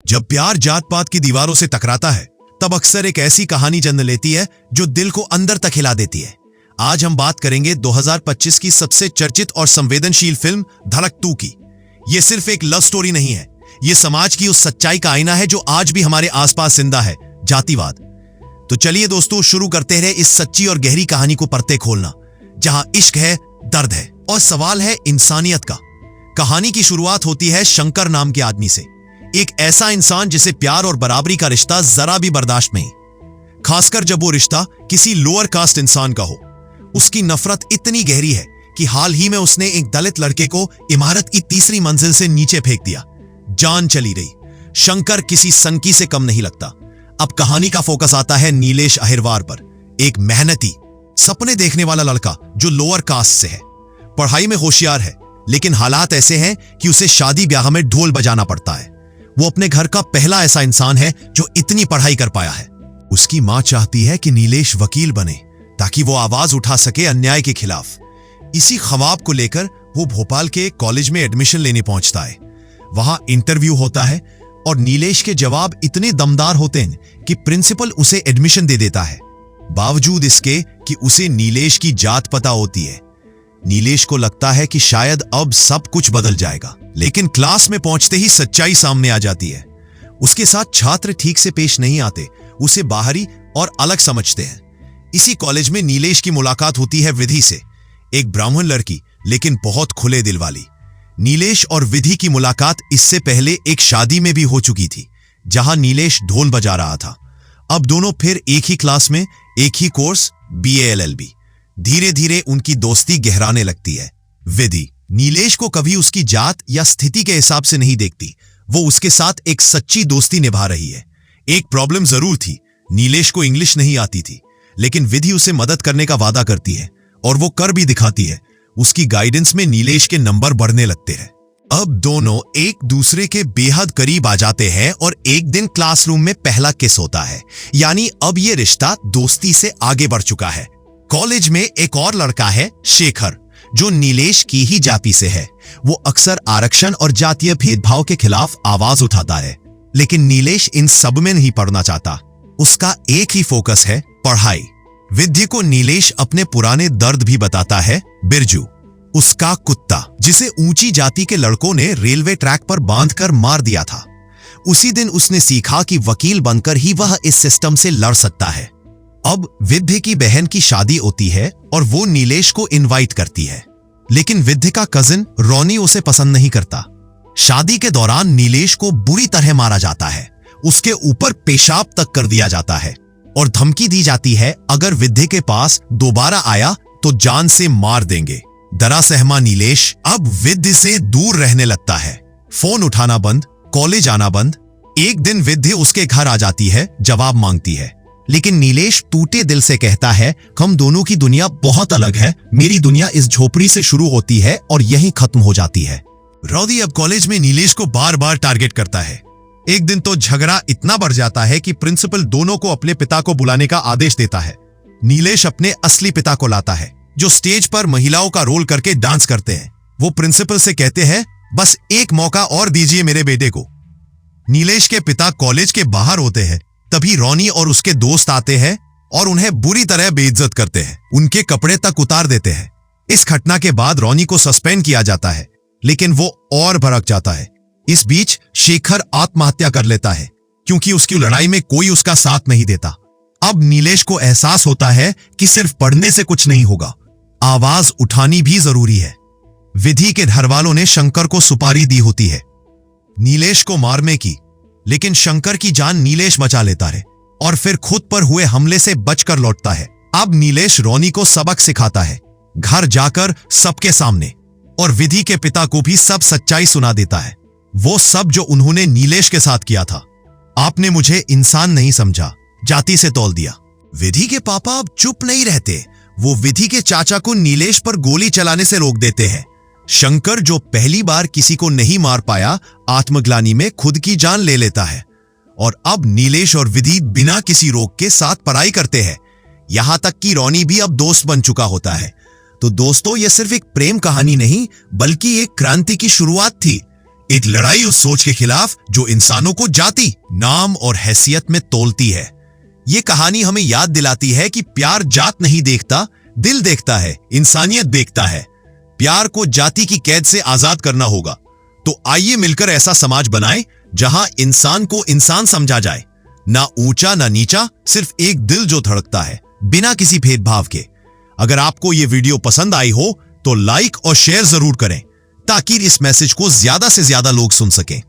जब प्यार जात पात की दीवारों से टकराता है तब अक्सर एक ऐसी कहानी जन्म लेती है जो दिल को अंदर तक हिला देती है। आज हम बात करेंगे 2025 की सबसे चर्चित और संवेदनशील फिल्म धड़क 2 की। यह सिर्फ एक लव स्टोरी नहीं है, यह समाज की उस सच्चाई का आईना है जो आज भी हमारे आसपास जिंदा है, जातिवाद। तो चलिए दोस्तों, शुरू करते हैं इस सच्ची और गहरी कहानी को परते खोलना, जहां इश्क है, दर्द है और सवाल है इंसानियत का। कहानी की शुरुआत होती है शंकर नाम के आदमी से, एक ऐसा इंसान जिसे प्यार और बराबरी का रिश्ता जरा भी बर्दाश्त नहीं, खासकर जब वो रिश्ता किसी लोअर कास्ट इंसान का हो। उसकी नफरत इतनी गहरी है कि हाल ही में उसने एक दलित लड़के को इमारत की तीसरी मंजिल से नीचे फेंक दिया। जान चली रही। शंकर किसी सनकी से कम नहीं लगता। अब कहानी का फोकस आता है नीलेश अहिरवार पर, एक मेहनती, सपने देखने वाला लड़का जो लोअर कास्ट से है, पढ़ाई में होशियार है, लेकिन हालात ऐसे हैं कि उसे शादी ब्याह में ढोल बजाना पड़ता है। वो अपने घर का पहला ऐसा इंसान है जो इतनी पढ़ाई कर पाया है। उसकी मां चाहती है कि नीलेश वकील बने ताकि वो आवाज उठा सके अन्याय के खिलाफ। इसी ख्वाब को लेकर वो भोपाल के कॉलेज में एडमिशन लेने पहुंचता है। वहां इंटरव्यू होता है और नीलेश के जवाब इतने दमदार होते हैं कि प्रिंसिपल उसे एडमिशन दे देता है, बावजूद इसके कि उसे नीलेश की जात पता होती है। नीलेश को लगता है कि शायद अब सब कुछ बदल जाएगा, लेकिन क्लास में पहुंचते ही सच्चाई सामने आ जाती है। उसके साथ छात्र ठीक से पेश नहीं आते, उसे बाहरी और अलग समझते हैं। इसी कॉलेज में नीलेश की मुलाकात होती है विधि से, एक ब्राह्मण लड़की लेकिन बहुत खुले दिल वाली। नीलेश और विधि की मुलाकात इससे पहले एक शादी में भी हो चुकी थी, जहां नीलेश ढोल बजा रहा था। अब दोनों फिर एक ही क्लास में, एक ही कोर्स, BA LLB। धीरे धीरे उनकी दोस्ती गहराने लगती है। विधि नीलेश को कभी उसकी जात या स्थिति के हिसाब से नहीं देखती, वो उसके साथ एक सच्ची दोस्ती निभा रही है। एक प्रॉब्लम जरूर थी, नीलेश को इंग्लिश नहीं आती थी, लेकिन विधि उसे मदद करने का वादा करती है और वो कर भी दिखाती है। उसकी गाइडेंस में नीलेश के नंबर बढ़ने लगते हैं। अब दोनों एक दूसरे के बेहद करीब आ जाते हैं और एक दिन क्लासरूम में पहला किस होता है। यानी अब ये रिश्ता दोस्ती से आगे बढ़ चुका है। कॉलेज में एक और लड़का है, शेखर, जो नीलेश की ही जाति से है। वो अक्सर आरक्षण और जातीय भेदभाव के खिलाफ आवाज उठाता है, लेकिन नीलेश इन सब में नहीं पड़ना चाहता। उसका एक ही फोकस है, पढ़ाई। विद्या को नीलेश अपने पुराने दर्द भी बताता है। बिरजू, उसका कुत्ता, जिसे ऊंची जाति के लड़कों ने रेलवे ट्रैक पर बांधकर मार दिया था। उसी दिन उसने सीखा कि वकील बनकर ही वह इस सिस्टम से लड़ सकता है। अब विद्या की बहन की शादी होती है और वो नीलेश को इनवाइट करती है, लेकिन विद्या का कजिन रोनी उसे पसंद नहीं करता। शादी के दौरान नीलेश को बुरी तरह मारा जाता है, उसके ऊपर पेशाब तक कर दिया जाता है और धमकी दी जाती है अगर विद्या के पास दोबारा आया तो जान से मार देंगे। डरा सहमा नीलेश अब विद्या से दूर रहने लगता है, फोन उठाना बंद, कॉलेज आना बंद। एक दिन विद्या उसके घर आ जाती है, जवाब मांगती है, लेकिन नीलेश टूटे दिल से कहता है, हम दोनों की दुनिया बहुत अलग है। मेरी दुनिया इस झोपड़ी से शुरू होती है और यहीं खत्म हो जाती है। रौदी अब कॉलेज में नीलेश को बार बार टारगेट करता है। एक दिन तो झगड़ा इतना बढ़ जाता है कि प्रिंसिपल दोनों को अपने पिता को बुलाने का आदेश देता है। नीलेश अपने असली पिता को लाता है, जो स्टेज पर महिलाओं का रोल करके डांस करते हैं। वो प्रिंसिपल से कहते हैं, बस एक मौका और दीजिए मेरे बेटे को। नीलेश के पिता कॉलेज के बाहर होते हैं, तभी रोनी और उसके दोस्त आते हैं और उन्हें बुरी तरह बेइज्जत करते हैं, उनके कपड़े तक उतार देते हैं। इस घटना के बाद रोनी को सस्पेंड किया जाता है, लेकिन वो और भड़क जाता है। इस बीच शेखर आत्महत्या कर लेता है क्योंकि उसकी लड़ाई में कोई उसका साथ नहीं देता। अब नीलेश को एहसास होता है कि सिर्फ पढ़ने से कुछ नहीं होगा, आवाज उठानी भी जरूरी है। विधि के घरवालों ने शंकर को सुपारी दी होती है नीलेश को मारने की, लेकिन शंकर की जान नीलेश बचा लेता है और फिर खुद पर हुए हमले से बचकर लौटता है। अब नीलेश रोनी को सबक सिखाता है, घर जाकर सबके सामने, और विधि के पिता को भी सब सच्चाई सुना देता है, वो सब जो उन्होंने नीलेश के साथ किया था। आपने मुझे इंसान नहीं समझा, जाति से तौल दिया। विधि के पापा अब चुप नहीं रहते, वो विधि के चाचा को नीलेश पर गोली चलाने से रोक देते हैं। शंकर, जो पहली बार किसी को नहीं मार पाया, आत्मग्लानि में खुद की जान ले लेता है और अब नीलेश और विधि बिना किसी रोक के साथ पढ़ाई करते हैं। यहां तक कि रोनी भी अब दोस्त बन चुका होता है। तो दोस्तों, यह सिर्फ एक प्रेम कहानी नहीं बल्कि एक क्रांति की शुरुआत थी। एक लड़ाई उस सोच के खिलाफ जो इंसानों को जाति, नाम और हैसियत में तोलती है। ये कहानी हमें याद दिलाती है कि प्यार जात नहीं देखता, दिल देखता है, इंसानियत देखता है। प्यार को जाति की कैद से आजाद करना होगा। तो आइए मिलकर ऐसा समाज बनाएं जहां इंसान को इंसान समझा जाए, ना ऊंचा ना नीचा, सिर्फ एक दिल जो धड़कता है बिना किसी भेदभाव के। अगर आपको यह वीडियो पसंद आई हो तो लाइक और शेयर जरूर करें ताकि इस मैसेज को ज्यादा से ज्यादा लोग सुन सकें।